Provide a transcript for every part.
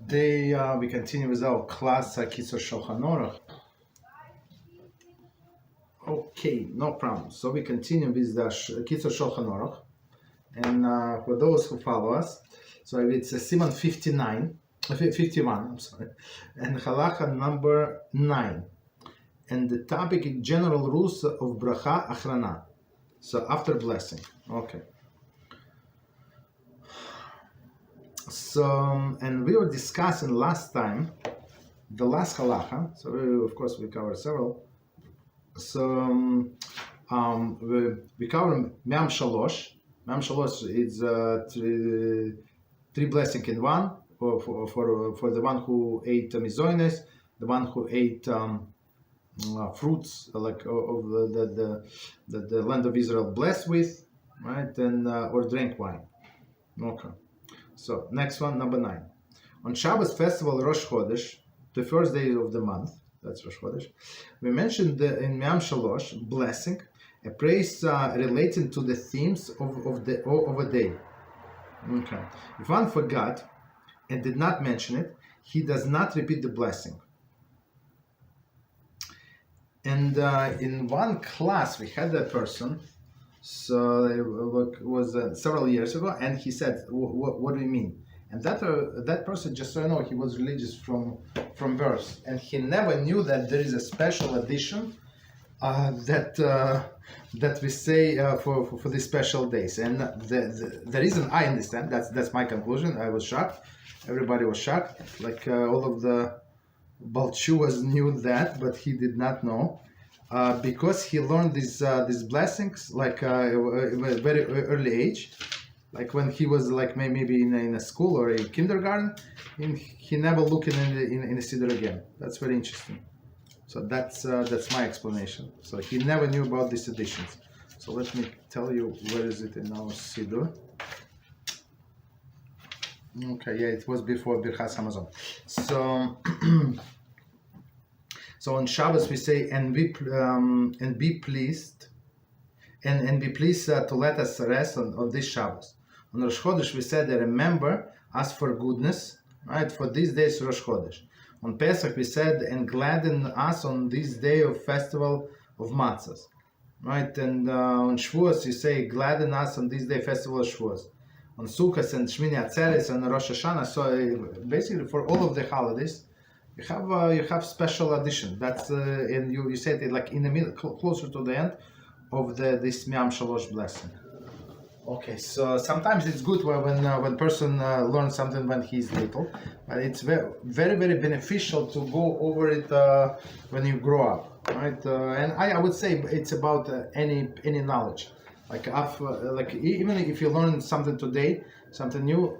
Today we continue with our class Kitzur Shulchan Aruch. Okay, no problem. So we continue with the Kitzur Shulchan Aruch, and for those who follow us, so it's Siman 51, I'm sorry, and Halacha number 9, and the topic is general rules of Brocha Achrona. So after blessing, okay. So, and we were discussing last time the last halacha. So, of course, we covered several. So, we covered Mei'ein Shalosh. Mei'ein Shalosh is three blessings in one for the one who ate mizoines, the one who ate fruits like of the land of Israel blessed with, right, and or drank wine. Okay. So, next one, number 9. On Shabbos festival Rosh Chodesh, the first day of the month, that's Rosh Chodesh, we mentioned in Mei'ein Shalosh, blessing, a praise relating to the themes of a day. Okay. If one forgot and did not mention it, he does not repeat the blessing. And in one class, we had a person, so it was several years ago, and he said, "What do you mean?" And that person, just so you know, he was religious from birth, and he never knew that there is a special edition that we say for these special days. And the reason I understand, that's my conclusion. I was shocked. Everybody was shocked. Like all of the Balchuas knew that, but he did not know. Because he learned these blessings like at a very early age, like when he was like maybe in a school or a kindergarten, and he never looked in a siddur again. That's very interesting. So that's my explanation. So he never knew about these editions. So let me tell you where is it in our siddur. Okay, yeah, it was before Birchas Hamazon. So. So on Shabbos we say, and be pleased, and be pleased to let us rest on this Shabbos. On Rosh Chodesh we said, remember us for goodness, right? For this day is Rosh Chodesh. On Pesach we said, and gladden us on this day of festival of matzahs, right? And on Shavuos you say, gladden us on this day festival of Shavuos. On Sukkot and Shmini Atzeres and Rosh Hashanah. So basically for all of the holidays, you have special edition. That's and you said it like in the middle, closer to the end of this Mei'ein Shalosh blessing. Okay, so sometimes it's good when person learns something when he's little, but it's very very beneficial to go over it when you grow up, right? And I would say it's about any knowledge, like even if you learn something today, something new.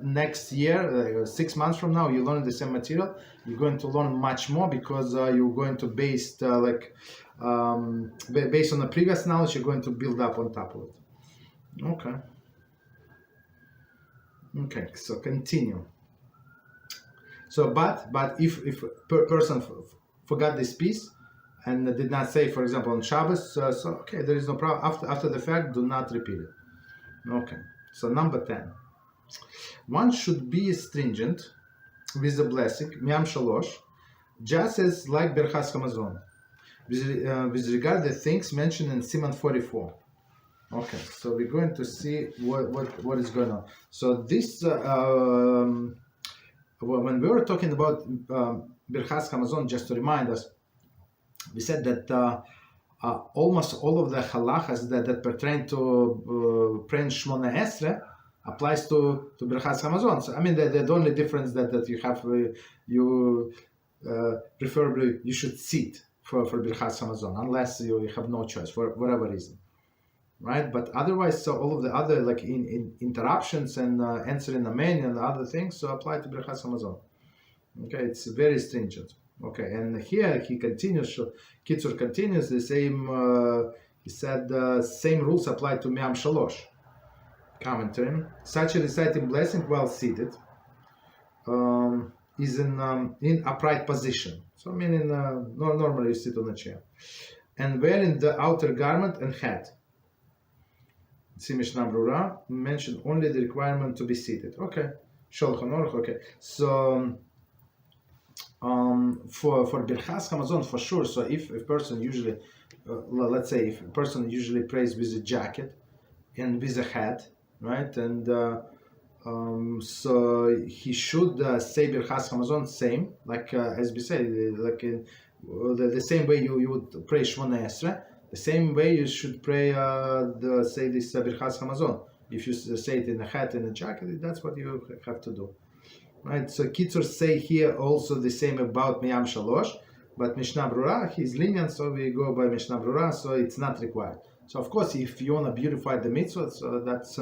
Next year, 6 months from now, you learn the same material. You're going to learn much more because you're going to based on the previous knowledge. You're going to build up on top of it. Okay. So continue. So, but if person forgot this piece and did not say, for example, on Shabbos, so okay, there is no problem. After the fact, do not repeat it. Okay. So number 10. One should be stringent with the blessing, Mei'ein Shalosh, just as like Birchas Hamazon, with regard to the things mentioned in Siman 44. Okay, so we're going to see what is going on. So this, when we were talking about Birchas Hamazon, just to remind us, we said that almost all of the halachas that pertain to Pren Shmona Esrei applies to Birchas Hamazon. So I mean the only difference that you have preferably you should sit for Birchas Hamazon unless you have no choice for whatever reason, right? But otherwise, so all of the other like in interruptions and answering amen and other things so apply to Birchas Hamazon. Okay, it's very stringent. Okay, and here he continues. Kitzur continues the same. He said same rules apply to Mei'ein Shalosh. Commentary: such a reciting blessing while seated is in upright position. So meaning normally you sit on a chair and wearing the outer garment and hat. See Mishnah Brura mentioned only the requirement to be seated. Okay, Shulchan Aruch. Okay, so for Birchas Hamazon for sure. So if a person usually, let's say, if a person usually prays with a jacket and with a hat, right, and so he should say Birchas Hamazon same, like as we say, like the same way you would pray Shmona Esrei, the same way you should pray say this Birchas Hamazon. If you say it in a hat and a jacket, that's what you have to do. Right, so Kitzur say here also the same about Miyam Shalosh, but Mishnah Brura, he's lenient, so we go by Mishnah Brura, so it's not required. So of course, if you want to beautify the mitzvah, so that's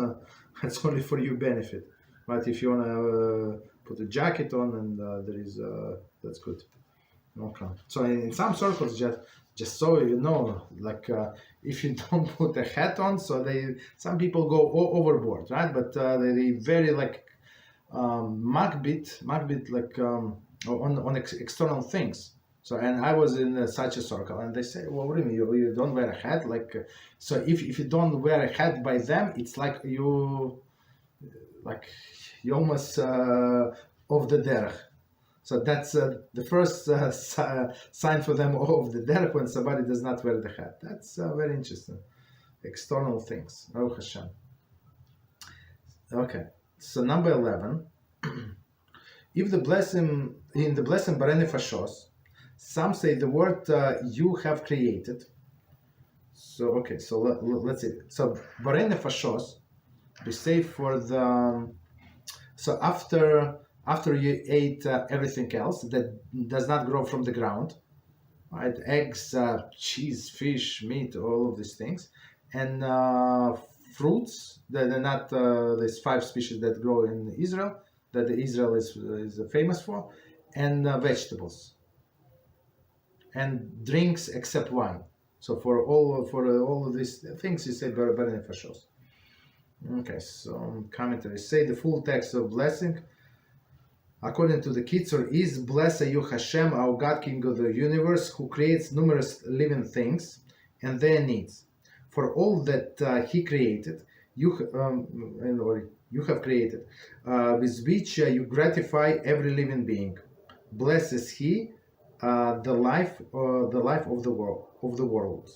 only for your benefit. But if you want to put a jacket on, and there is that's good. Okay. So in some circles, just so you know, like if you don't put a hat on, so some people go overboard, right? But they very like magbit like on external things. So, and I was in such a circle, and they say, well, what do you mean you don't wear a hat? Like, so if you don't wear a hat by them, it's like you almost off the derech. So that's the first sign for them of the derech when somebody does not wear the hat. That's very interesting. External things. Baruch HaShem. Okay. So number 11, if the blessing in the blessing Borei Nefashos, some say the word you have created. So okay, so let's see. So Borei Nefashos, we say for the so after you ate everything else that does not grow from the ground, right? Eggs, cheese, fish, meat, all of these things, and fruits that are not these 5 species that grow in Israel, that Israel is famous for, and vegetables, and drinks except wine. So for all of these things, you say Borei Nefashos. Okay, so commentary say the full text of blessing, according to the Kitzur, is blessed you HaShem, our God, King of the universe, who creates numerous living things and their needs. For all that He created, you have created, with which you gratify every living being. Blesses He the life of the world.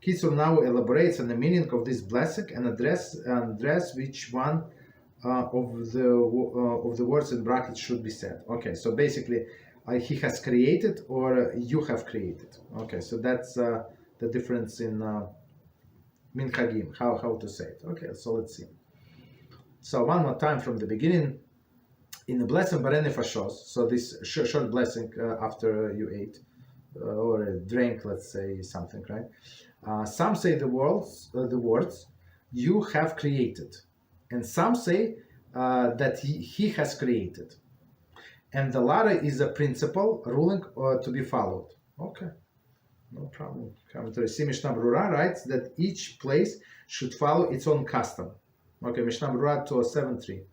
Kitzur now elaborates on the meaning of this blessing and address which one of the words in brackets should be said. Okay, so basically, He has created or you have created. Okay, so that's the difference in minhagim, how to say it. Okay, so let's see. So one more time from the beginning. In the blessing Borei Nefashos, so this short blessing after you ate or drank, let's say something, right? Some say the words you have created, and some say that he has created, and the latter is a principle ruling to be followed. Okay, no problem. Commentary Mishnah Brura writes that each place should follow its own custom. Okay, Mishnah Brura 207.3.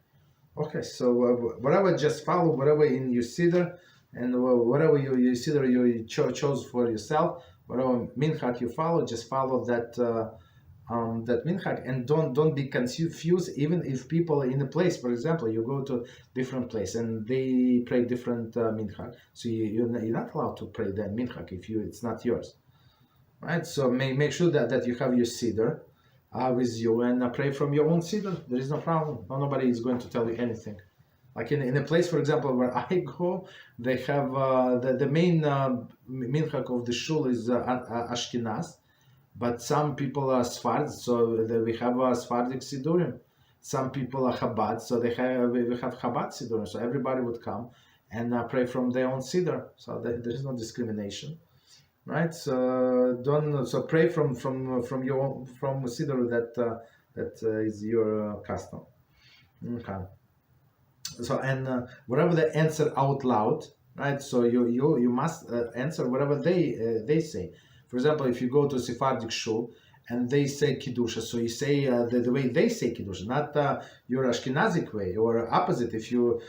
Okay, so whatever, just follow whatever in your siddur, and whatever you siddur you chose for yourself, whatever minhag you follow, just follow that that minhag, and don't be confused. Even if people in a place, for example, you go to different place and they pray different minhag, so you're not allowed to pray that minhag if it's not yours, right? So make sure that you have your siddur with you and pray from your own siddur. There is no problem. Nobody is going to tell you anything. Like in a place, for example, where I go, they have the main minhag of the shul is Ashkenaz, but some people are Sfard, so we have Sephardic siddurim. Some people are Chabad, so we have Chabad siddurim. So everybody would come and pray from their own siddur. So there is no discrimination. Right, so pray from your own, from siddur that is your custom. Okay. So and whatever they answer out loud, right? So you must answer whatever they say. For example, if you go to Sephardic shul and they say Kiddusha, so you say the way they say Kiddusha, not your Ashkenazic way, or opposite. If you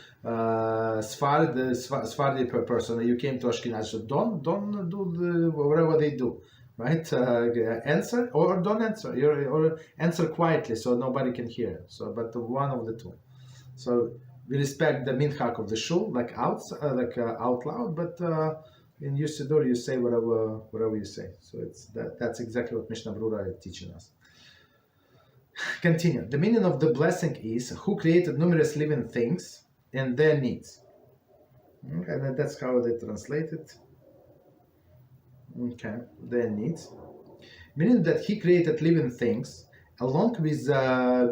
Sephardi person, you came to Ashkenaz, so don't do whatever they do, right? Answer or don't answer, or answer quietly so nobody can hear. So, but one of the two. So we respect the minhag of the shul, like out loud, but in your siddur you say whatever you say. So that's exactly what Mishnah Brura is teaching us. Continue. The meaning of the blessing is who created numerous living things and their needs. Okay, and that's how they translate it. Okay, their needs. Meaning that he created living things along with that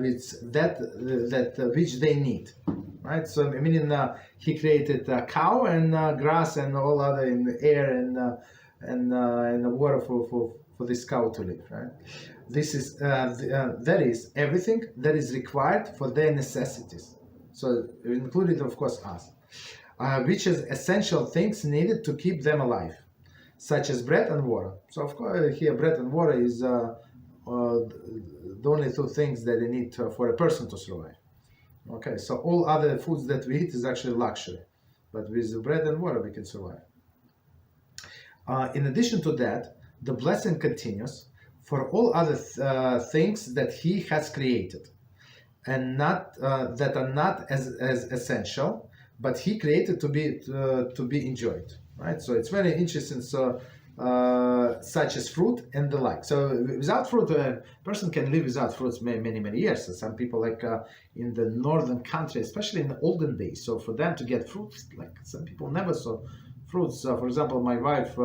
which they need, right? So meaning he created a cow and grass and all other in the air and the water for this cow to live, right? This is that is everything that is required for their necessities. So included, of course, us, which is essential things needed to keep them alive, such as bread and water. So of course here bread and water is the only two things that they need for a person to survive. Okay, so all other foods that we eat is actually luxury, but with bread and water we can survive. In addition to that, the blessing continues for all other things that he has created, and not that are not as essential, but he created to be enjoyed. Right, so it's very interesting. So, such as fruit and the like. So, without fruit, a person can live without fruits many years. So some people, like in the northern country, especially in the olden days, so for them to get fruits, like some people never saw fruits. For example, my wife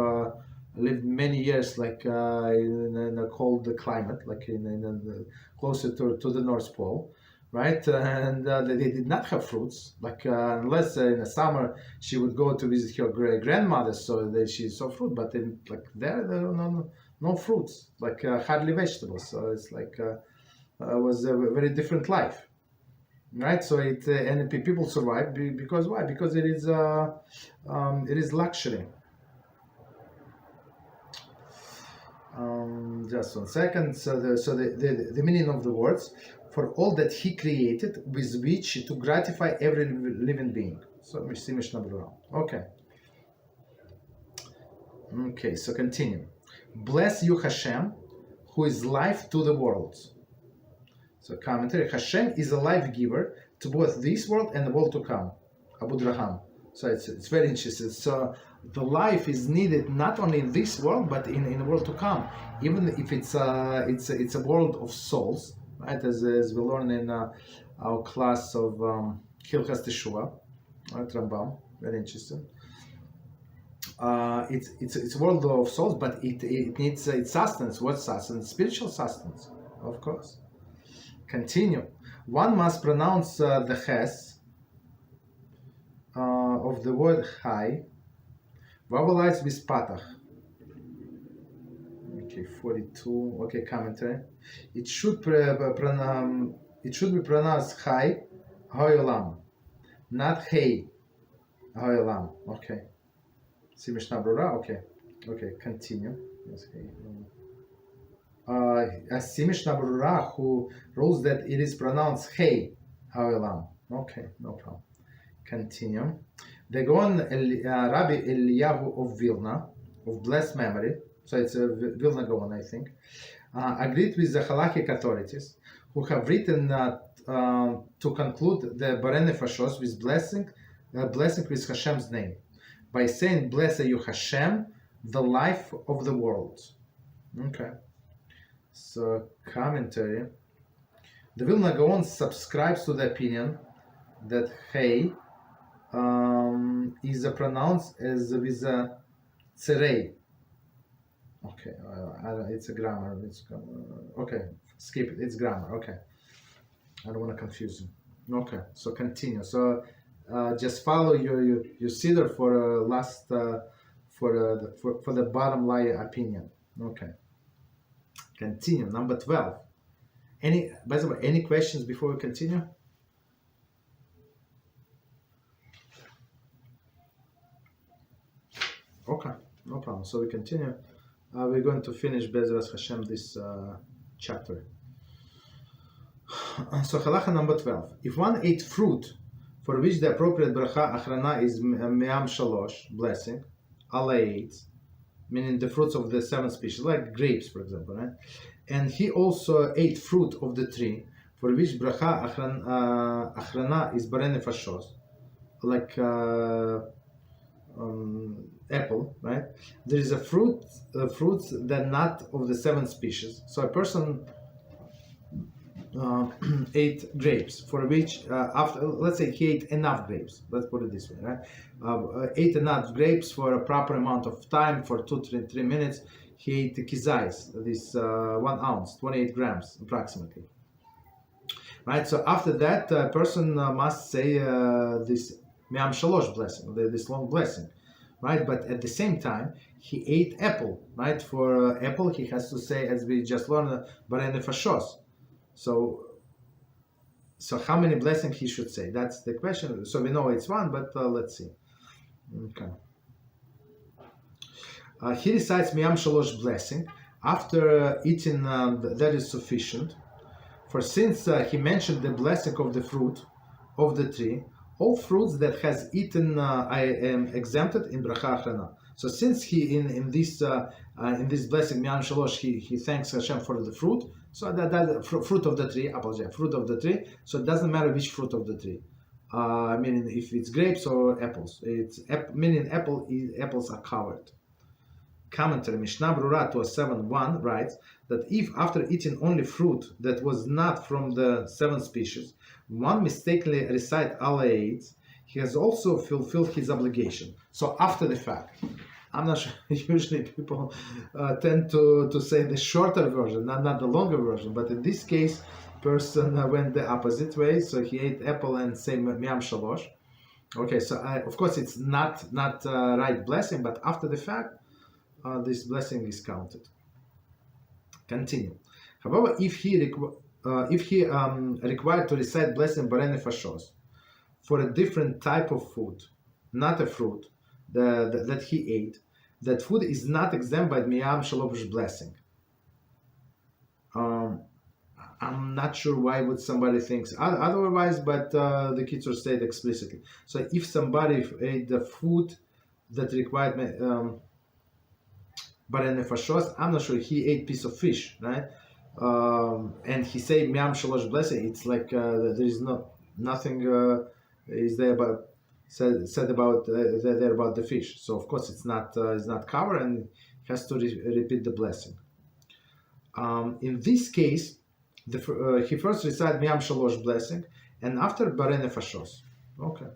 lived many years, like in a cold climate, like in closer to the North Pole. Right, and they did not have fruits, like unless in the summer she would go to visit her grandmother, so that she saw fruit. But in like there are no fruits, like hardly vegetables. So it's like was a very different life, right? So and people survive because why? Because it is luxury. Just 1 second. So the meaning of the words. For all that he created with which to gratify every living being. So we see Mishnah Brura. Okay, so continue. Bless you, HaShem, who is life to the worlds. So commentary, HaShem is a life giver to both this world and the world to come. Abu Draham. So it's very interesting. So the life is needed not only in this world, but in the world to come. Even if it's a world of souls. Right, as we learn in our class of Hilchas Teshuvah, right, Rambam, very interesting. It's a world of souls, but it needs its sustenance. What sustenance? Spiritual sustenance, of course. Continue. One must pronounce the ches of the word Chai, vowelized with patach. Okay, 42. Okay, commentary. It should be pronounced Chai Haolam, not Hey Haolam. Okay. See Mishnah Brura. Okay. Continue. See Mishnah Brura, who rules that it is pronounced Hey Haolam. Okay, no problem. Continue. The Gaon Rabbi Eliyahu of Vilna, of blessed memory. So it's a Vilna Gaon, I think. Agreed with the halachic authorities who have written to conclude the Borei Nefashos with blessing with Hashem's name by saying, "Blessed you Hashem, the life of the world." Okay. So commentary. The Vilna Gaon subscribes to the opinion that Hey is pronounced as with a Tzerei. Okay, it's a grammar. Okay, skip it. It's grammar. Okay, I don't want to confuse you. Okay, so continue. So just follow your siddur for last for the bottom line opinion. Okay, continue. Number 12. By the way, any questions before we continue? Okay, no problem. So we continue. We're going to finish BeEzrat HaShem this chapter. So halacha number 12. If one ate fruit for which the appropriate bracha Achrona is me'am Shalosh, blessing, Allah ate, meaning the fruits of the 7 species, like grapes, for example, right? And he also ate fruit of the tree for which Brocha Achrona is Borei Nefashos, like apple, right? There is a fruits that not of the 7 species. So a person ate grapes, for which after, let's say he ate enough grapes. Let's put it this way, right? Ate enough grapes for a proper amount of time, for 2-3 minutes. He ate kizais, this 1 ounce, 28 grams approximately. Right. So after that, a person must say this Me'am Shalosh blessing, this long blessing, right? But at the same time, he ate apple, right? For apple, he has to say, as we just learned, Borei Nefashos. So how many blessings he should say? That's the question. So we know it's 1, but let's see. Okay. He recites Me'am Shalosh blessing after eating. That is sufficient. For since he mentioned the blessing of the fruit of the tree, all fruits that has eaten I am exempted in Brocha Achrona. So since he in this blessing Me'am Shalosh he thanks Hashem for the fruit, so that fruit of the tree, fruit of the tree. So it doesn't matter which fruit of the tree. Meaning if it's grapes or apples, meaning apples are covered. Commentary Mishnah Berurah to 7:1 writes that if after eating only fruit that was not from the 7 species, one mistakenly recite all 8, he has also fulfilled his obligation. So after the fact, I'm not sure, usually people tend to say the shorter version, not the longer version, but in this case, person went the opposite way, so he ate apple and say Me'am Shalosh. Okay, so of course it's not right blessing, but after the fact, this blessing is counted. Continue. However, if he required to recite blessing Borei Nefashos for a different type of food, not a fruit that he ate, that food is not exempt by Me'am Shalosh blessing. I'm not sure why would somebody thinks otherwise, but the Kitzur said explicitly. So if somebody ate the food that required Borei Nefashos, I'm not sure, he ate piece of fish, right? And he said Me'am Shalosh blessing. It's like there is nothing is there about said about there about the fish. So of course it's not covered and has to repeat the blessing. In this case, he first recited Me'am Shalosh blessing, and after Borei Nefashos. Okay.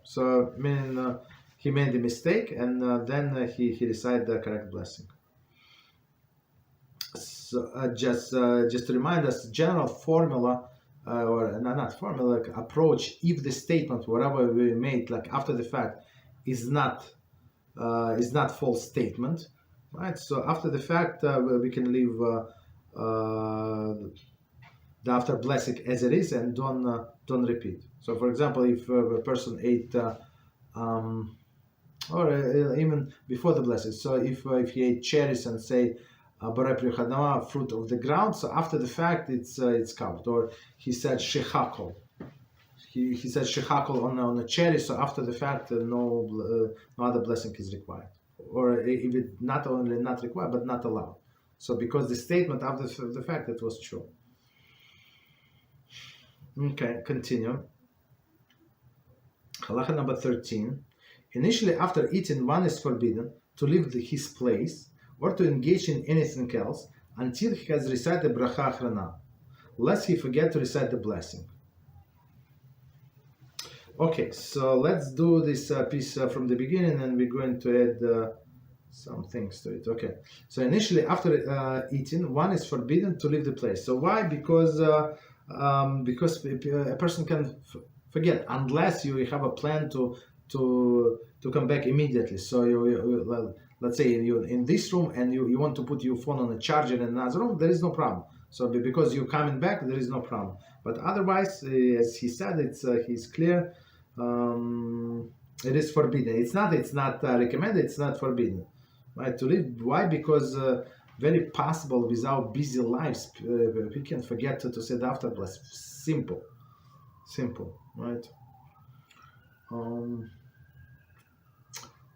So meaning he made a mistake, and then he recited the correct blessing. So just to remind us, general formula or not formula, like approach, if the statement whatever we made like after the fact is not false statement, right? So after the fact we can leave the after blessing as it is and don't repeat. So for example, if a person ate or even before the blessing, so if he ate cherries and say Borei Prichadama, fruit of the ground, so after the fact it's covered. Or he said shechakol, he said shechakol on a cherry, so after the fact no other blessing is required, or if it not only not required but not allowed. So because the statement after the fact it was true. Okay, continue. Halacha number 13. Initially, after eating, one is forbidden to leave his place or to engage in anything else until he has recited Brocha Achrona, lest he forget to recite the blessing. Okay, so let's do this piece from the beginning, and we're going to add some things to it. Okay, so initially, after eating, one is forbidden to leave the place. So why? Because a person can forget unless you have a plan to come back immediately. So let's say you're in this room and you want to put your phone on a charger in another room, there is no problem. So because you're coming back, there is no problem. But otherwise, as he said, he's clear. It is forbidden. It's not recommended. It's not forbidden, right? To leave. Why? Because very possible with our busy lives, we can forget to say the after blessing. Simple, right?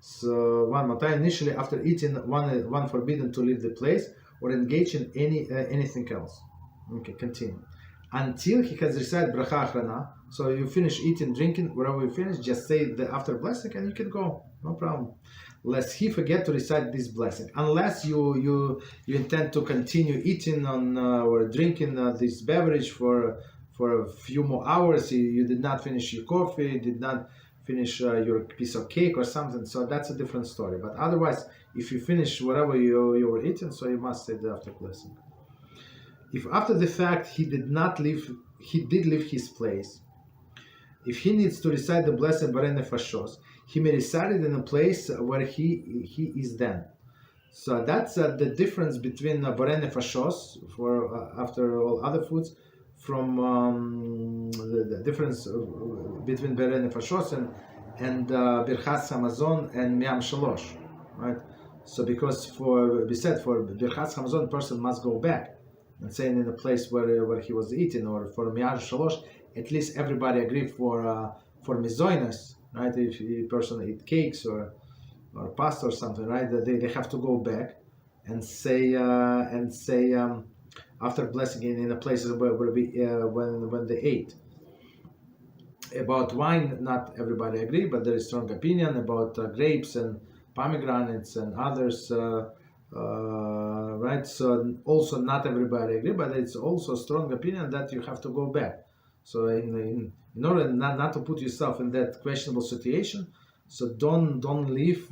So one more time. Initially, after eating, one forbidden to leave the place or engage in anything else. Okay, continue. Until he has recited Bracha Achrona. So you finish eating, drinking, wherever you finish, just say the after blessing and you can go. No problem. Lest he forget to recite this blessing. Unless you intend to continue eating on or drinking this beverage for a few more hours. You did not finish your coffee, did not finish your piece of cake or something. So that's a different story. But otherwise, if you finish whatever you were eating, so you must say the after blessing. If after the fact he did leave his place, if he needs to recite the blessed Borei Nefashos, he may recite it in a place where he is then. So that's the difference between Borei Nefashos for after all other foods, from the difference between Borei Nefashos and Birchas Hamazon and Miyam Shalosh, right? So because we said for Birchas Hamazon, person must go back and saying in a place where he was eating, or for Miyam Shalosh, at least everybody agreed for mizoinos, right? If a person eat cakes or pasta or something, right? They have to go back and say after blessing in the places where when they ate. About wine, not everybody agree, but there is strong opinion about grapes and pomegranates and others, right? So also not everybody agree, but it's also a strong opinion that you have to go back. So in order not to put yourself in that questionable situation, so don't leave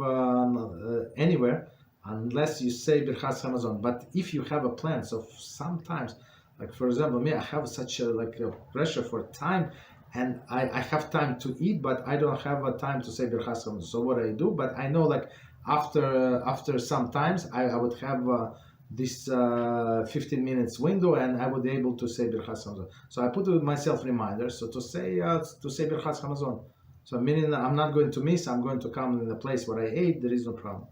anywhere unless you say Birchas Hamazon. But if you have a plan, so sometimes, like for example, me, I have such a pressure for time, and I have time to eat, but I don't have a time to say Birchas Hamazon. So what I do, but I know after some times I would have this 15 minutes window, and I would be able to say Birchas Hamazon. So I put myself reminders to say Birchas Hamazon. So meaning I'm not going to miss. I'm going to come in the place where I ate. There is no problem.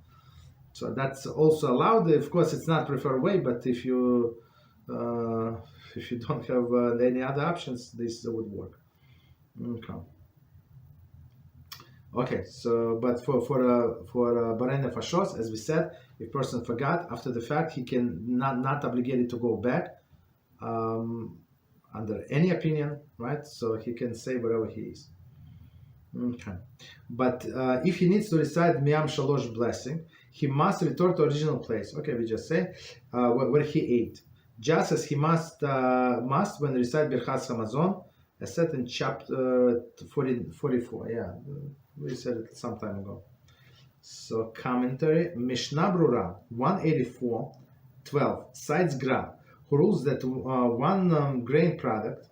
So that's also allowed. Of course, it's not preferred way, but if you don't have any other options, this would work. Okay. So, but for Borei Nefashos, as we said, if person forgot after the fact, he can not obligated to go back under any opinion, right? So he can say whatever he is. Okay. But if he needs to recite Miyam Shalosh blessing, he must return to original place. Okay, we just say where he ate, just as he must when recite Birchas Hamazon, as said in chapter 44. Yeah, we said it some time ago. So commentary, Mishnah Brura 184:12 cites Gra, who rules that one grain product,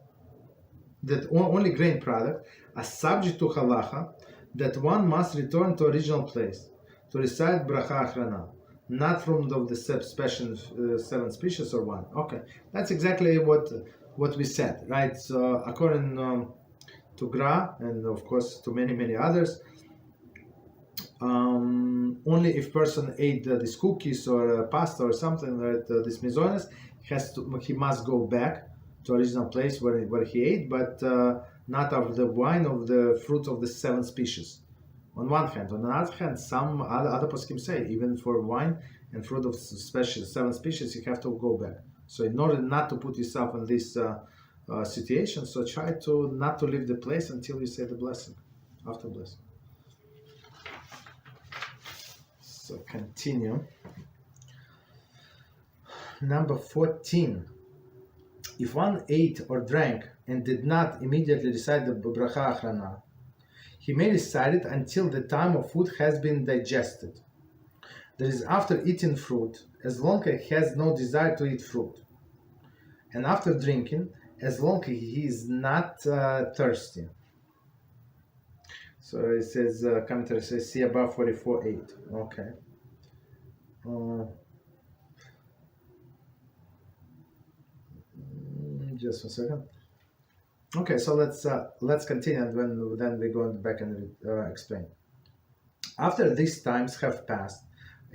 that only grain product are subject to halacha, that one must return to original place to recite Bracha Achrona, not from of the special 7 species or one. Okay, that's exactly what we said, right? So according to Gra, and of course to many others, only if person ate these cookies or pasta or something, right, this mizonos, he must go back to original place where he ate, but not of the wine of the fruit of the 7 species. On one hand, on the other hand, some other poskim say even for wine and fruit of special 7 species, you have to go back. So in order not to put yourself in this situation, so try to not to leave the place until you say the blessing, after blessing. So continue. Number 14. If one ate or drank and did not immediately recite the Bracha Achrona, he may recite it until the time of food has been digested. That is, after eating fruit, as long as he has no desire to eat fruit. And after drinking, as long as he is not thirsty. So it says, commentary says, see above 44:8. Okay. Just a second. Okay, so let's continue, and then we go back and explain. After these times have passed,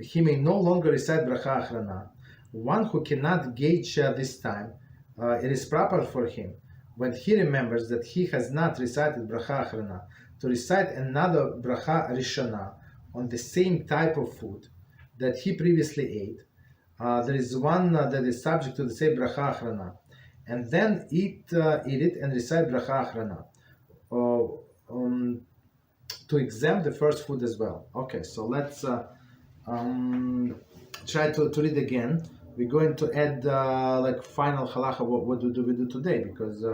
he may no longer recite Bracha Achrona. One who cannot gauge this time, it is proper for him, when he remembers that he has not recited Bracha Achrona, to recite another Bracha Rishona on the same type of food that he previously ate, there is one that is subject to the same Brocha Achrona, and then eat it and recite Brocha Achrona. To exempt the first food as well. Okay, so let's try to read again. We're going to add like final halacha. What do we do today? Because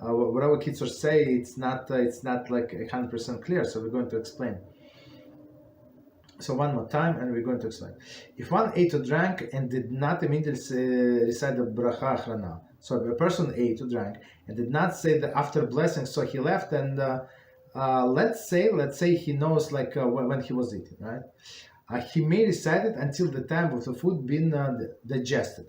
whatever Kitzur say, it's not like 100% clear. So we're going to explain. So one more time, and we're going to explain. If one ate or drank and did not immediately recite the Brocha Achrona, so if a person ate or drank and did not say the after blessing, so he left, and let's say he knows like when he was eating, right? He may recite it until the time of the food being digested.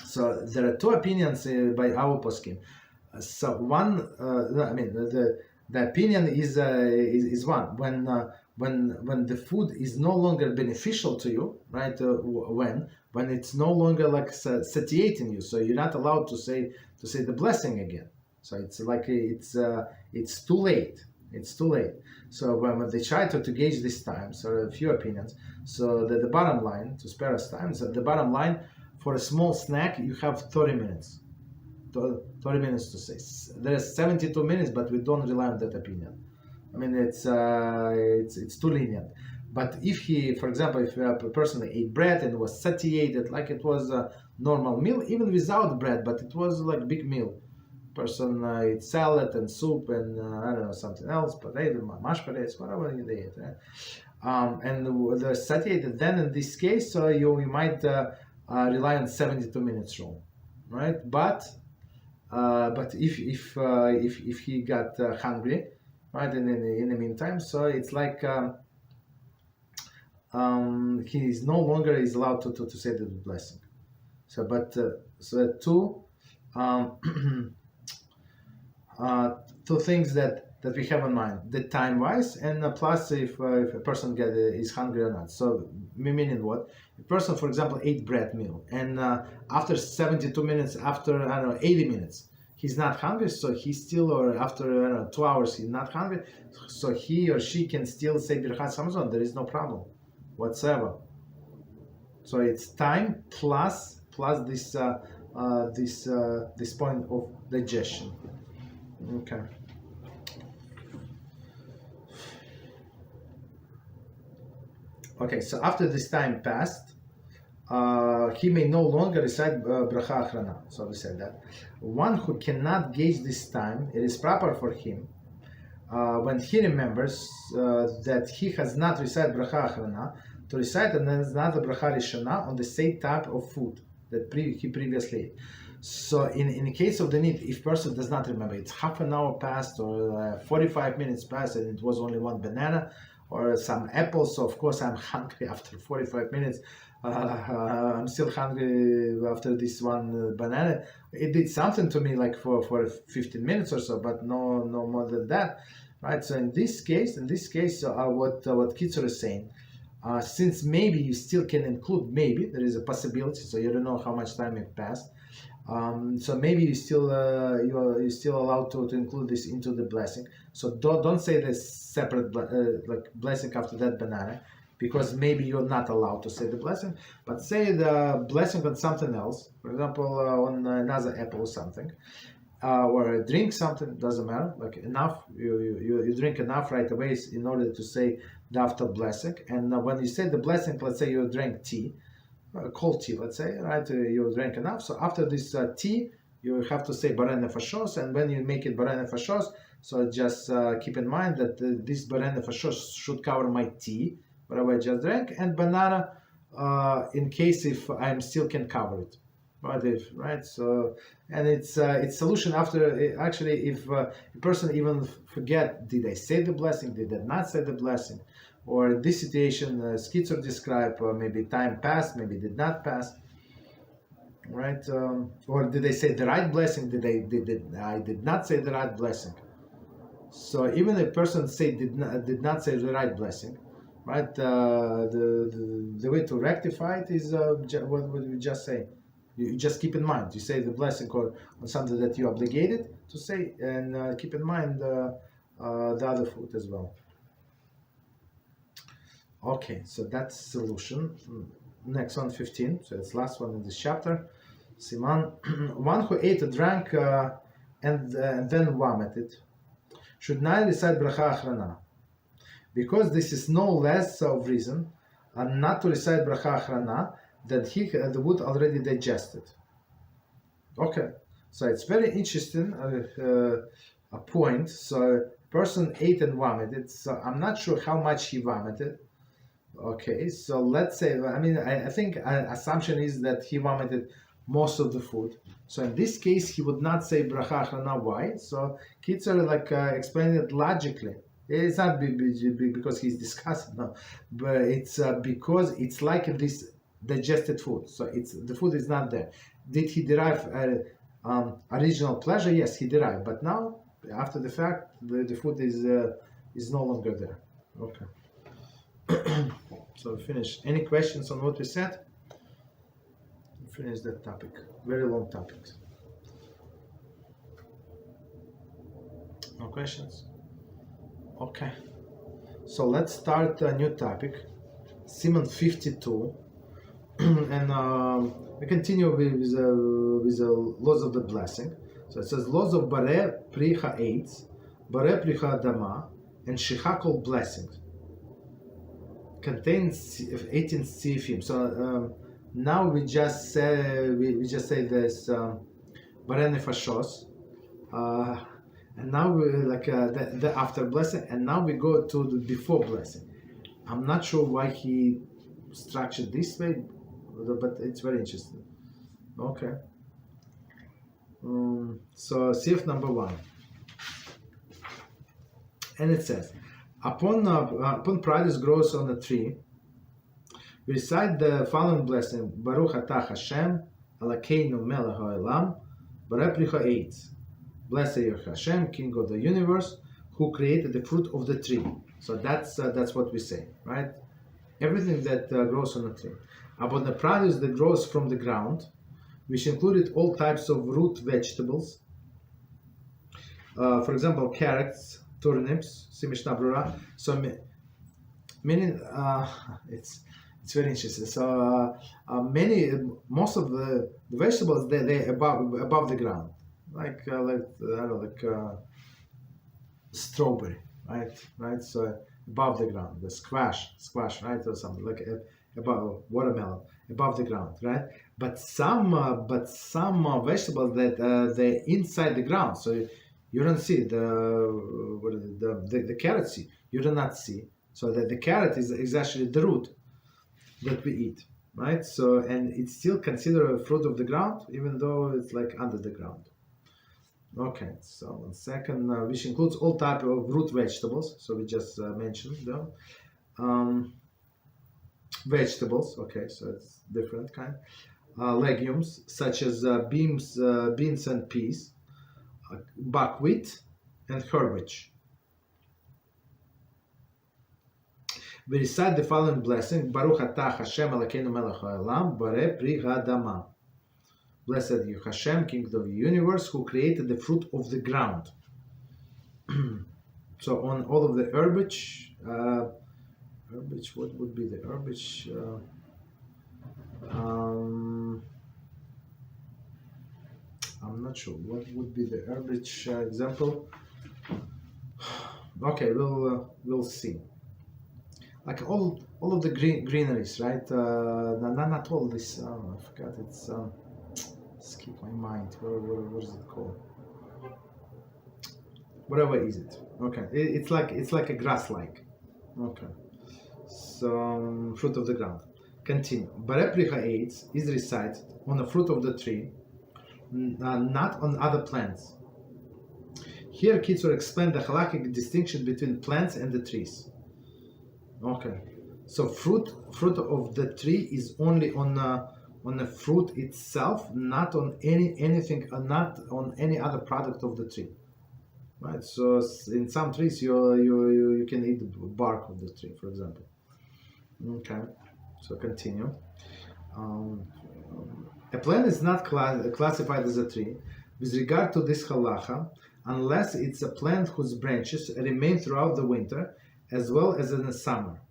So there are two opinions by our poskim. So one, the opinion is one when the food is no longer beneficial to you, right? When it's no longer like satiating you, so you're not allowed to say the blessing again. So it's like it's too late. It's too late. So when they try to gauge this time, so a few opinions. So the bottom line, to spare us time, so the bottom line for a small snack you have 30 minutes. 30 minutes to say. There's 72 minutes, but we don't rely on that opinion. I mean, it's too lenient. But if he, for example, if a person ate bread and was satiated, like it was a normal meal, even without bread, but it was like big meal. Person ate salad and soup and I don't know, something else, potato, mashed potatoes, whatever they ate, right? And the satiated, then in this case, so you might rely on 72 minutes rule, right? But if he got hungry, right, in the meantime, so it's like he is no longer is allowed to say the blessing. So so two two things that we have in mind: the time wise, and plus if a person is hungry or not. So meaning what? A person, for example, ate bread meal, and after 72 minutes, after 80 minutes, he's not hungry, so he still, or after 2 hours, he's not hungry, so he or she can still say Birchat Hamazon. There is no problem whatsoever. So it's time plus this this point of digestion. Okay. Okay, so after this time passed, he may no longer recite Brocha Achrona. So we said that. One who cannot gauge this time, it is proper for him, when he remembers that he has not recited Brocha Achrona, to recite another Brocha Rishona on the same type of food that he previously ate. So in the case of the need, if person does not remember, it's half an hour passed or 45 minutes passed and it was only one banana or some apples, so of course I'm hungry after 45 minutes. I'm still hungry after this one banana. It did something to me like for 15 minutes or so, but no more than that, right? So in this case, what Kitzur is saying, since maybe you still can include, maybe there is a possibility, so you don't know how much time it passed. So maybe you still you're still allowed to include this into the blessing. So don't say this separate like blessing after that banana, because maybe you're not allowed to say the blessing. But say the blessing on something else, for example, on another apple or something, or drink something, doesn't matter. Like enough, you drink enough right away in order to say the after blessing. And when you say the blessing, let's say you drank tea. Cold tea, let's say, right? You drank enough. So after this tea, you have to say Borei Nefashos, and when you make it Borei Nefashos, so just keep in mind that this Borei Nefashos should cover my tea, whatever I just drank, and banana, in case if I still can cover it, right? So, and it's solution after actually if a person even forget, did I say the blessing, did I not say the blessing? Or in this situation, Kitzur described, maybe time passed, maybe did not pass, right? Or did they say the right blessing? I did not say the right blessing. So even if a person did not say the right blessing, right? The way to rectify it is what we just say. You just keep in mind. You say the blessing on something that you obligated to say, and keep in mind the other food as well. Okay, so that's solution. Next one, 15. So it's last one in this chapter. Siman, one who ate or drank and then vomited should not recite Bracha Achrona, because this is no less of reason not to recite Bracha Achrona that the wood already digested. Okay, so it's very interesting a point. So person ate and vomited. So I'm not sure how much he vomited. Okay, so let's say, I think assumption is that he vomited most of the food. So in this case, he would not say Bracha Achrona. Why? So Kitzur explained it logically. It's not because he's discussing, no, but it's because it's like this digested food. So the food is not there. Did he derive original pleasure? Yes, he derived. But now, after the fact, the food is no longer there. Okay. So finish. Any questions on what we said? Finish that topic. Very long topic. No questions? Okay. So let's start a new topic. Siman 52. And we continue with the laws of the blessing. So it says laws of Borei, Pri HaEitz, Borei Pri HaAdama, and Shicha called blessings. Contains 18 sifim. So now we just say this Borei Nefashos, and now we the after blessing, and now we go to the before blessing. I'm not sure why he structured this way, but it's very interesting. Okay. So sif number 1, and it says, upon produce grows on a tree, we recite the following blessing: Baruch atah HaShem, Elokeinu melech haolam, Borei pri ha'etz. Blessed you HaShem, King of the universe, who created the fruit of the tree. So that's what we say, right? Everything that grows on a tree. Upon the produce that grows from the ground, which included all types of root vegetables. For example, carrots, turnips, simishna brura. So meaning it's very interesting. So most of the vegetables they above the ground, like strawberry, right. So above the ground, the squash, right, or something like above watermelon, above the ground, right. But some vegetables that they're inside the ground, so you don't see the carrot seed. You do not see. So that the carrot is actually the root that we eat, right? So, and it's still considered a fruit of the ground, even though it's like under the ground. Okay, so 1 second, which includes all type of root vegetables. So we just mentioned them. Vegetables, okay, so it's different kind. Legumes such as beans and peas, buckwheat, and herbage. We recite the following blessing: Baruch atah HaShem Elokeinu melech haolam, Borei pri ha'adama. Blessed you HaShem, King of the universe, who created the fruit of the ground. So on all of the herbage, what would be the herbage? I'm not sure what would be the herbage example. Okay, we'll see. Like all of the greeneries, right? Not all this. I forgot. It's skip my mind. What is it called? Whatever is it? Okay, it's like a grass-like. Okay, so fruit of the ground. Continue. Borei pri ha'etz is recited on the fruit of the tree, not on other plants. Here, Kitzur explained the halachic distinction between plants and the trees. Okay, so fruit of the tree is only on the fruit itself, not on anything, not on any other product of the tree, right? So in some trees you can eat the bark of the tree, for example. Okay, so continue. A plant is not classified as a tree with regard to this halacha unless it's a plant whose branches remain throughout the winter as well as in the summer,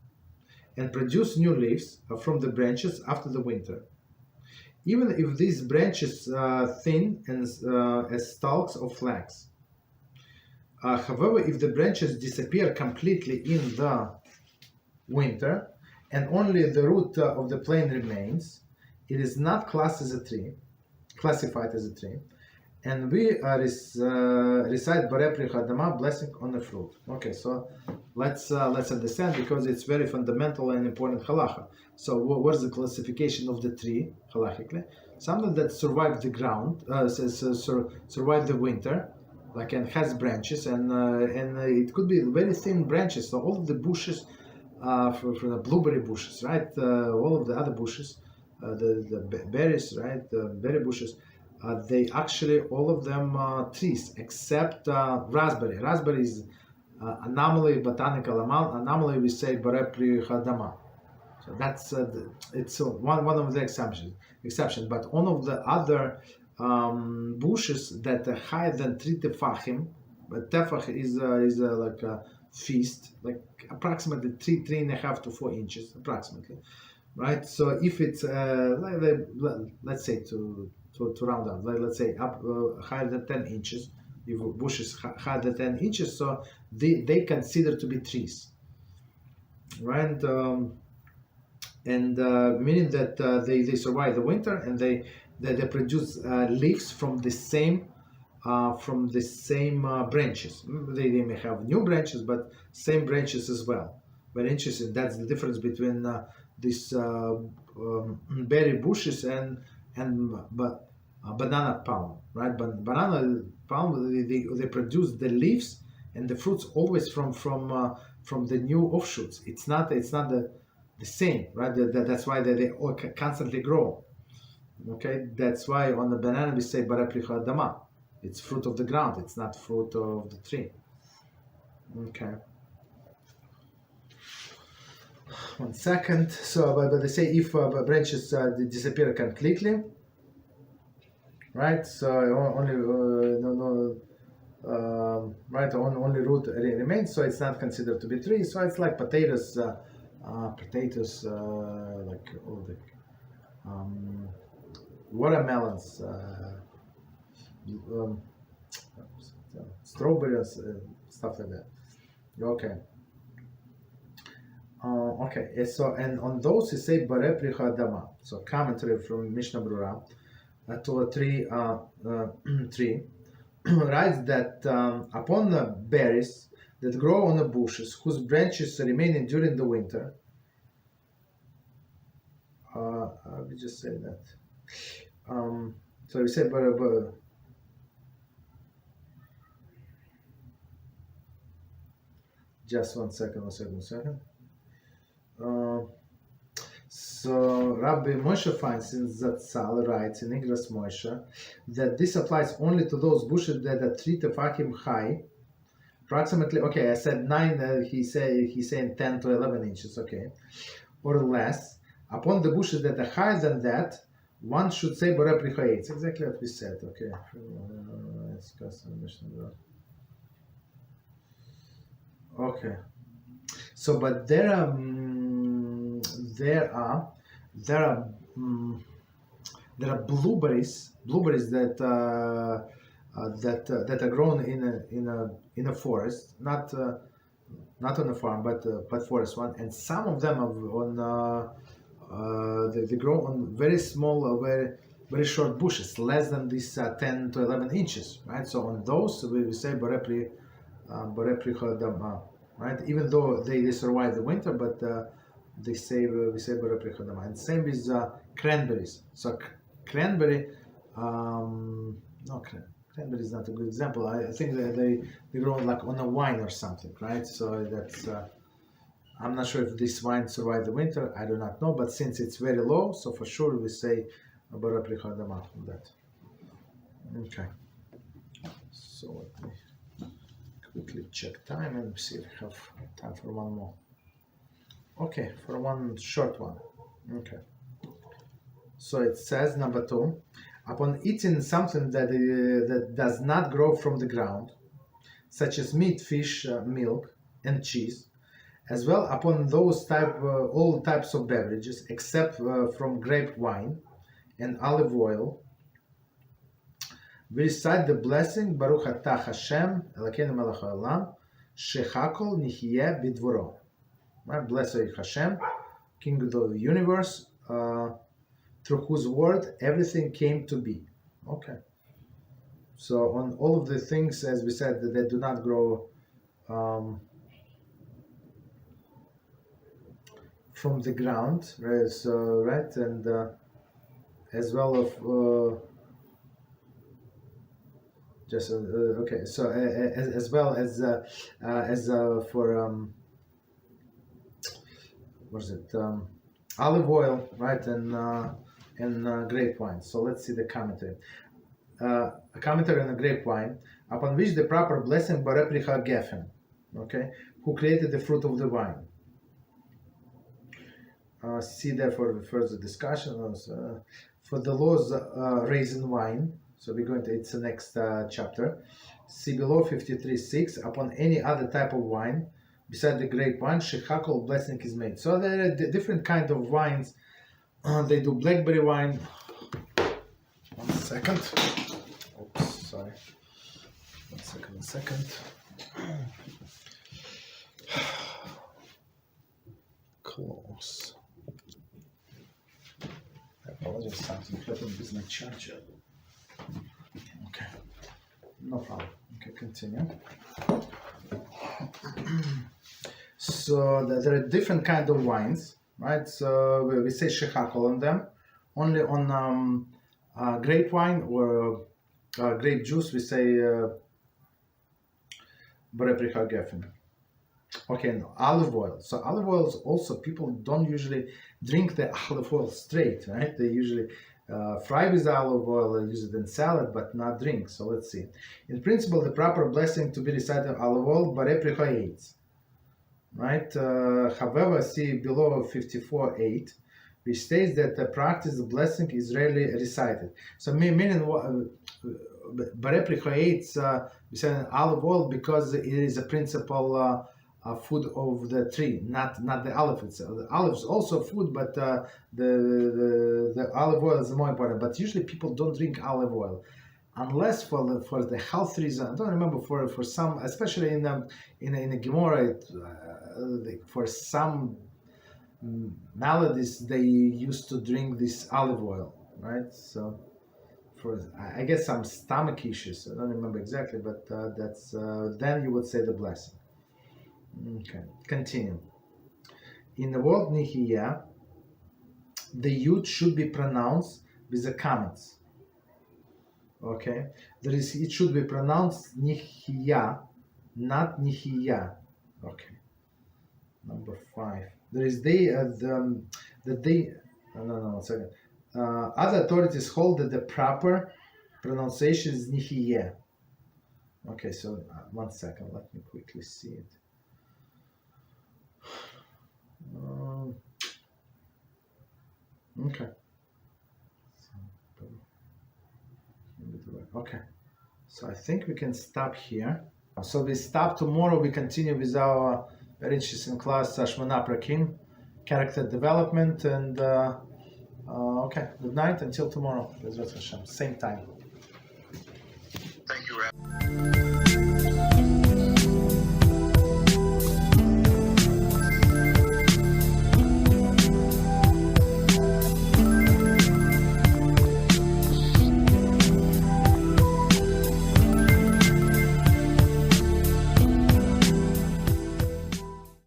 and produce new leaves from the branches after the winter, even if these branches thin and as stalks of flax. However, if the branches disappear completely in the winter and only the root of the plant remains, it is not classified as a tree, and we recite Borei Adama, blessing on the fruit. Okay, so let's understand, because it's very fundamental and important halacha. So what's the classification of the tree halachically? Something that survived the ground, survived the winter, like, and has branches, and it could be very thin branches. So all of the bushes, for the blueberry bushes, right? All of the other bushes, the berries, right? The berry bushes. They actually, all of them trees, except raspberry. Raspberry is anomaly, botanical anomaly. We say Borei Hadama. So that's it's one of the exceptions. But all of the other bushes that are higher than 3 tefachim, but tefach is like a fist, like approximately 3.5 to 4 inches, approximately, right? So if it's let's say to round up, let's say up higher than 10 inches, if bushes higher than 10 inches, so they consider to be trees, right? Meaning that they survive the winter, and they produce leaves from the same branches. They may have new branches, but same branches as well. Very interesting. That's the difference between these berry bushes and banana palm, right? But banana palm, they produce the leaves and the fruits always from the new offshoots. It's not the same, right? That's why they all constantly grow. Okay, that's why on the banana we say Borei Adama. It's fruit of the ground. It's not fruit of the tree. Okay. 1 second. So, but they say if branches disappear completely, right? So only right, only root remains. So it's not considered to be tree. So it's like potatoes, like all the watermelons, strawberries, stuff like that. Okay. Okay. So, and on those you say Borei Adama. So commentary from Mishnah Brura to a tree writes that upon the berries that grow on the bushes whose branches remain during the winter. I will just say that. So we say, but just 1 second. So Rabbi Moshe finds in Zatzal writes in Igras Moshe that this applies only to those bushes that are 3 tefachim high, approximately. Okay, I said 9. He's saying 10 to 11 inches. Okay, or less. Upon the bushes that are higher than that, one should say Borei Hadama. It's exactly what we said. Okay. Okay. So, but there are blueberries that are grown in a forest, not on a farm, but forest one, and some of them are on they grow on very small, very short bushes, less than this 10 to 11 inches, right? So on those we say Borei Hadama, right? Even though they survive the winter, but we say Borei Hadama. And same with cranberries. So cranberry, cranberry is not a good example. I think that they grow like on a wine or something, right? So that's I'm not sure if this wine survived the winter. I do not know, but since it's very low, so for sure we say Borei Hadama on that. Okay. So let me quickly check time and see if we have time for one more. Okay, for one short one. Okay. So it says number 2, upon eating something that does not grow from the ground, such as meat, fish, milk, and cheese, as well upon those all types of beverages except from grape wine and olive oil. We recite the blessing Baruch atah HaShem Elokeinu melech haolam shechakol nihyeh bidvoro. Right? Blessed is HaShem, King of the universe, through whose word everything came to be. Okay. So on all of the things, as we said, that they do not grow from the ground, right? So, right, and as well of okay. So as well as for what is it? Olive oil, right, and grape wine. So let's see the commentary. A commentary on the grapevine, upon which the proper blessing Borei gave him, okay, who created the fruit of the vine. See there for the further discussion. For the laws raisin wine, so we're going to, it's the next chapter. See below 53:6, upon any other type of wine, beside the grape wine, shechakol blessing is made. So there are different kind of wines. They do blackberry wine. 1 second. Oops, sorry. 1 second. Close. I apologize, something happened with my charger. Okay, no problem. Okay, continue. So there are different kind of wines, right? So we say shechakol on them. Only on grape wine or grape juice we say Borei gefen. Okay, no, olive oil. So olive oil is also, people don't usually drink the olive oil straight, right? They usually fry with olive oil and use it in salad, but not drink. So let's see. In principle, the proper blessing to be recited olive oil, Borei right? However, see below 54:8, which states that the practice of blessing is rarely recited. So meaning Borei we say olive oil because it is a principal food of the tree, not the olive itself. The olive is also food, but the olive oil is more important. But usually people don't drink olive oil unless for the health reason. I don't remember for some, especially in the Gemara, for some maladies they used to drink this olive oil, right? So for I guess some stomach issues, I don't remember exactly, but that's then you would say the blessing. Okay, continue. In the word Nihiyah, the yud should be pronounced with the comments. Okay, it should be pronounced Nihiyah, not Nihiyah. Okay. Number 5. There is no, 1 second. Other authorities hold that the proper pronunciation is Nihiyah. Okay, so 1 second. Let me quickly see it. Okay. Okay. So I think we can stop here. So we stop tomorrow. We continue with our very interesting class, Shmona Prakim, character development, and okay, good night until tomorrow. BeEzrat HaShem, same time. Thank you, Rabbi.